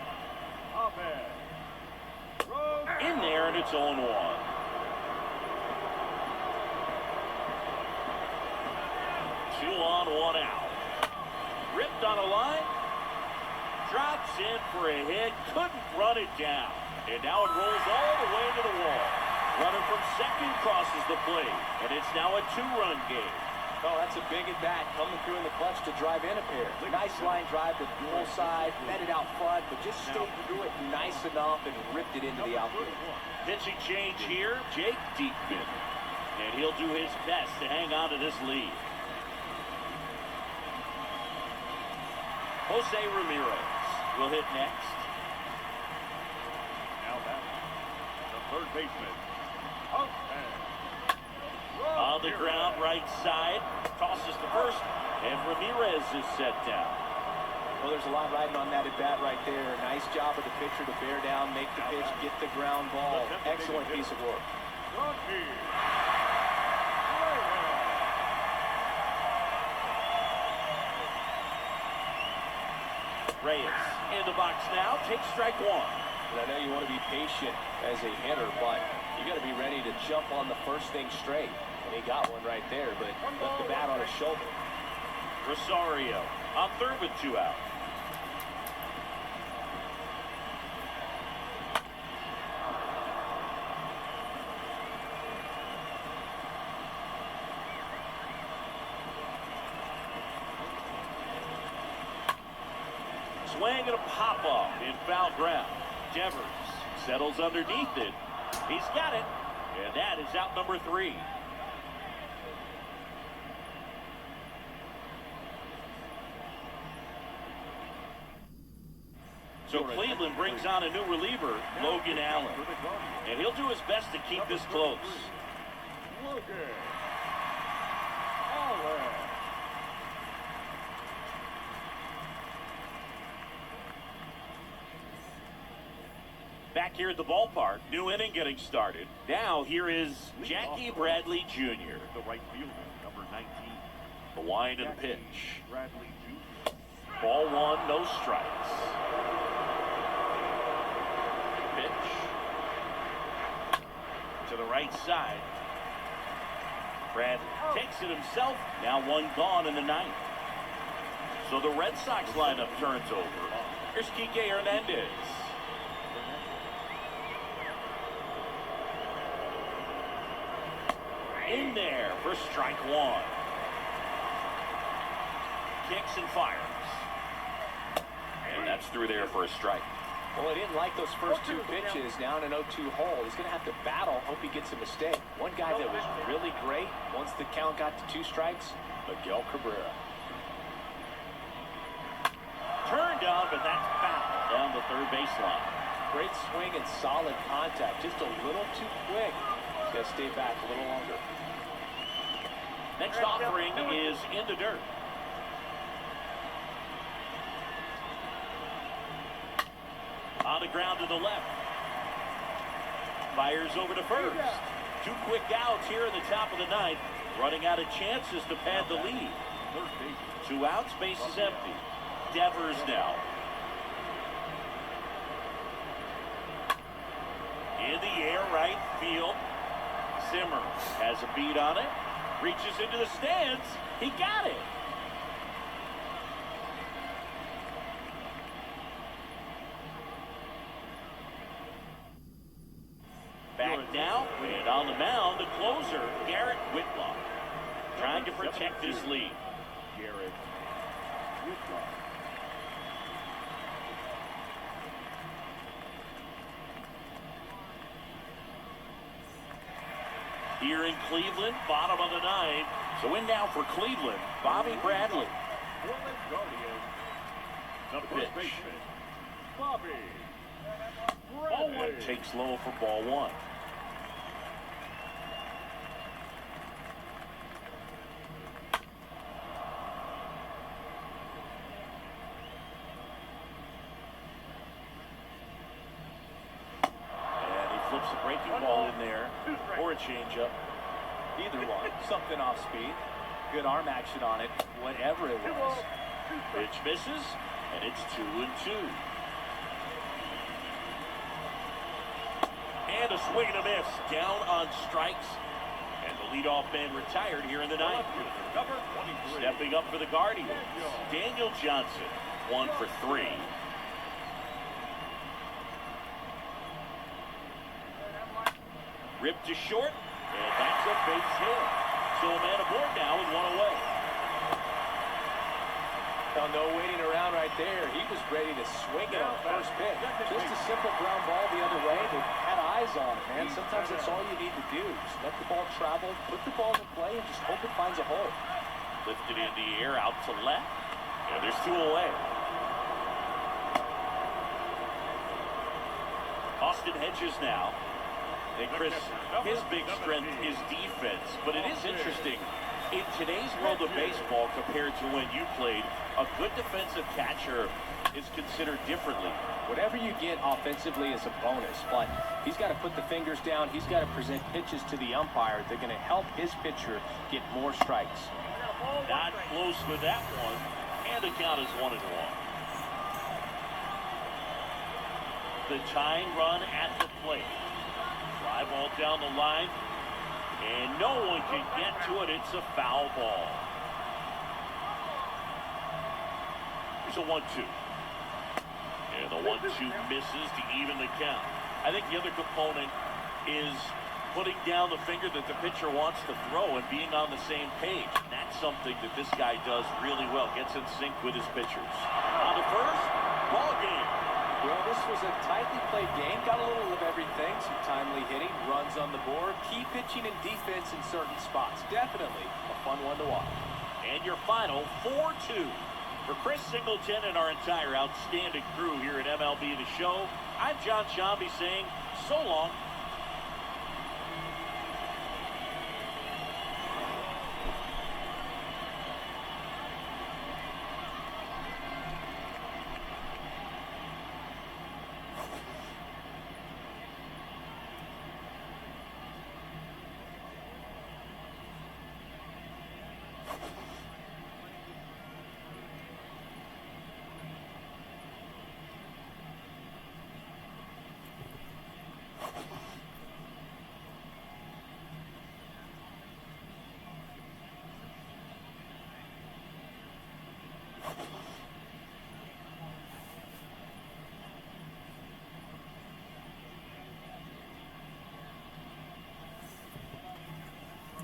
Speaker 3: Ahmed.
Speaker 2: In there, and it's 0-1. 2 on, 1 out. Ripped on a line. Drops in for a hit. Couldn't run it down. And now it rolls all the way to the wall. Runner from second crosses the plate. And it's now a 2-run game.
Speaker 5: Oh, that's a big at-bat coming through in the clutch to drive in a pair. Nice line drive to full side, met it out front, but just stayed through it nice enough and ripped it into the outfield.
Speaker 2: Pitching change here, Jake Diekman. And he'll do his best to hang on to this lead. Jose Ramirez will hit next.
Speaker 3: Now back, the third baseman, Jose.
Speaker 2: On the ground, right side, tosses to first, and Ramirez is set down.
Speaker 5: Well, there's a lot riding on that at-bat right there. Nice job of the pitcher to bear down, make the pitch, get the ground ball. Excellent piece of work.
Speaker 2: Reyes in the box now, takes strike 1.
Speaker 5: And I know you want to be patient as a hitter, but you got to be ready to jump on the first thing straight. And he got one right there, but left the bat on his shoulder.
Speaker 2: Rosario on third with 2 out. Swing and a pop-off in foul ground. Devers settles underneath it. He's got it, and that is out number 3. So Cleveland brings on a new reliever, Logan Allen. And he'll do his best to keep this close.
Speaker 3: Logan Allen.
Speaker 2: Back here at the ballpark, new inning getting started. Now here is Jackie Bradley Jr.
Speaker 3: The right fielder, number 19.
Speaker 2: The wind and the pitch.
Speaker 3: Bradley Jr.
Speaker 2: Ball 1, no strikes. Pitch. To the right side. Bradley takes it himself. Now 1 gone in the 9th. So the Red Sox lineup turns over. Here's Kike Hernandez. In there for strike 1. Kicks and fires. And that's through there for a strike.
Speaker 5: Well, I didn't like those first two pitches. Now in an 0-2 hole, he's going to have to battle. Hope he gets a mistake. One guy that was really great once the count got to 2 strikes, Miguel Cabrera.
Speaker 2: Turned on, but that's foul down the third baseline.
Speaker 5: Great swing and solid contact. Just a little too quick. He's got to stay back a little longer.
Speaker 2: Next offering is in the dirt. On the ground to the left. Fires over to first. 2 quick outs here in the top of the 9th. Running out of chances to pad the lead. 2 outs, base is empty. Devers now. In the air, right field. Zimmer has a beat on it. Reaches into the stands. He got it. Back now, and on the mound, the closer, Garrett Whitlock, trying to protect his lead.
Speaker 3: Garrett Whitlock.
Speaker 2: Here in Cleveland, bottom of the 9th. So in now for Cleveland, Bobby Bradley.
Speaker 3: Portland Guardians. The first baseman, Bobby
Speaker 2: Ball 1
Speaker 3: Bradley.
Speaker 2: takes low for ball 1. And he flips a breaking ball in there, or a changeup.
Speaker 5: Either one. Something off speed. Good arm action on it. Whatever it was.
Speaker 2: Pitch misses, and it's 2-2. And a swing and a miss. Down on strikes. And the leadoff man retired here in the 9th.
Speaker 3: Number 23.
Speaker 2: Stepping up for the Guardians, Daniel Johnson, 1 for 3. Ripped to short, and that's a base hit. So a man aboard now with 1 away.
Speaker 5: Well, no waiting around right there. He was ready to swing it on first pitch. Just a simple ground ball the other way. They had eyes on it, man. Sometimes that's all you need to do. Just let the ball travel, put the ball in play, and just hope it finds a hole.
Speaker 2: Lifted in the air, out to left. And there's 2 away. Austin Hedges now. And Chris, his big strength is defense. But it is interesting. In today's world of baseball, compared to when you played, a good defensive catcher is considered differently.
Speaker 5: Whatever you get offensively is a bonus, but he's got to put the fingers down. He's got to present pitches to the umpire. They're going to help his pitcher get more strikes.
Speaker 2: Not close with that one. And the count is 1-1. The tying run at the plate. Fly ball down the line. And no one can get to it. It's a foul ball. Here's a 1-2. And the 1-2 misses to even the count. I think the other component is putting down the finger that the pitcher wants to throw and being on the same page. And that's something that this guy does really well. Gets in sync with his pitchers. On the first, ball game.
Speaker 5: Well, this was a tightly played game. Got a little of everything. Some timely hitting, runs on the board, key pitching and defense in certain spots. Definitely a fun one to watch.
Speaker 2: And your final, 4-2. For Chris Singleton and our entire outstanding crew here at MLB The Show, I'm John Shambi saying so long.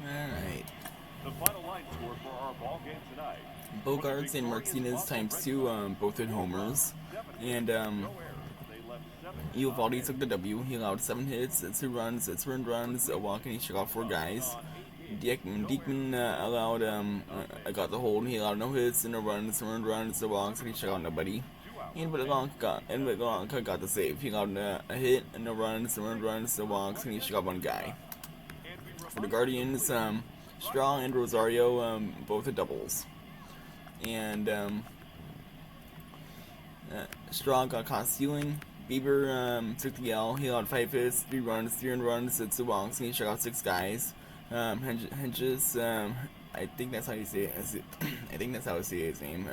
Speaker 1: Alright.
Speaker 3: The final line score for our ball game tonight.
Speaker 1: Bogarts and Martinez times 2, both at homers. And
Speaker 3: No errors. They left
Speaker 1: Eovaldi took the W. He allowed 7 hits, 2 runs, 2 earned runs, a walk, and he struck out 4 guys. Diekman allowed got the hold. He allowed no hits, no runs, no earned runs, no walks, and he struck out nobody. And Blanca got the save. He allowed a hit, no runs, no earned runs, no walks, and he struck out 1 guy. For the Guardians, Straw and Rosario both hit doubles. And Straw got caught stealing. Bieber took the L. He allowed 5 hits, 3 runs, 3 earned runs, 2 walks, and he struck out 6 guys. Hedges, I think that's how you say it. I think that's how I say his name.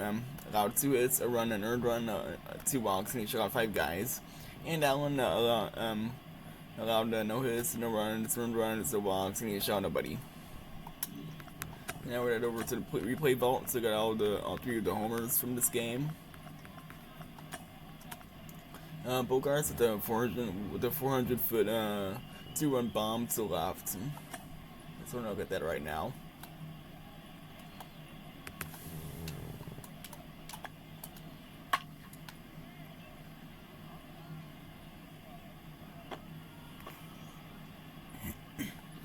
Speaker 1: Allowed 2 hits, a run, an earned run, 2 walks, and he struck out 5 guys. And Allen allowed no hits, no runs, earned runs, no walks, and he struck out nobody. Now we're head over to the replay vault to get all 3 of the homers from this game. Bogarts with the 400-foot 2-run bomb to the left. So I'll get that right now.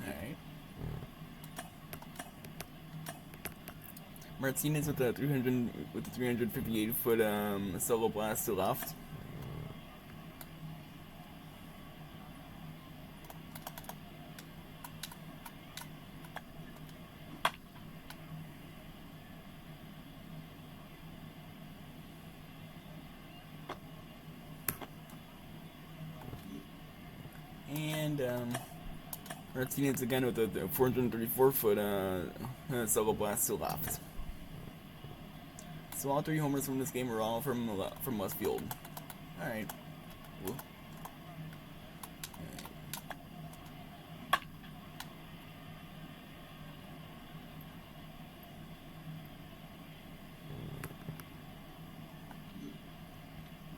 Speaker 1: Alright. Martinez with the 358-foot solo blast to the left. And Martinez again with the 434-foot solo blast to the left. So all 3 homers from this game are all from left field. All right. Cool.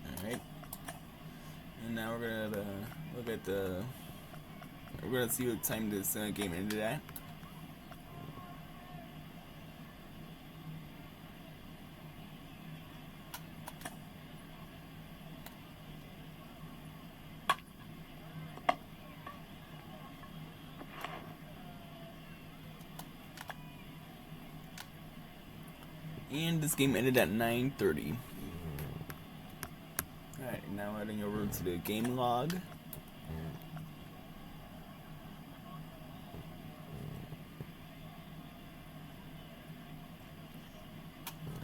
Speaker 1: All right. And now we're gonna look at the. We're gonna see what time this game ended at. And this game ended at 9:30. Alright, now heading over to the game log.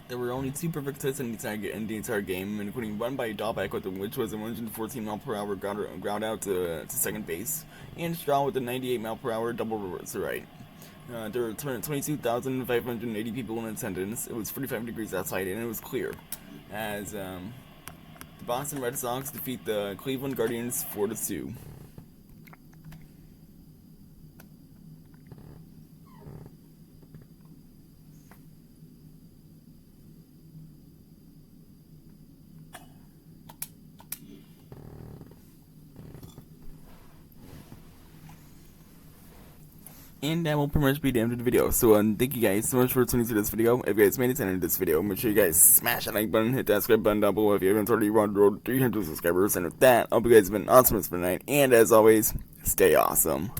Speaker 1: There were only 2 perfect hits in the entire game, including one by Dahlbeck, which was a 114-mile-per-hour ground out to second base, and Straw with a 98-mile-per-hour double to right. There were 22,580 people in attendance. It was 45 degrees outside, and it was clear, as the Boston Red Sox defeat the Cleveland Guardians 4-2. And that will pretty much be the end of the video. So thank you guys so much for tuning to this video. If you guys made it to the end of this video, make sure you guys smash that like button, hit that subscribe button down below if you haven't already. We're on the road to 300 subscribers. And with that, I hope you guys have been awesome for tonight. And as always, stay awesome.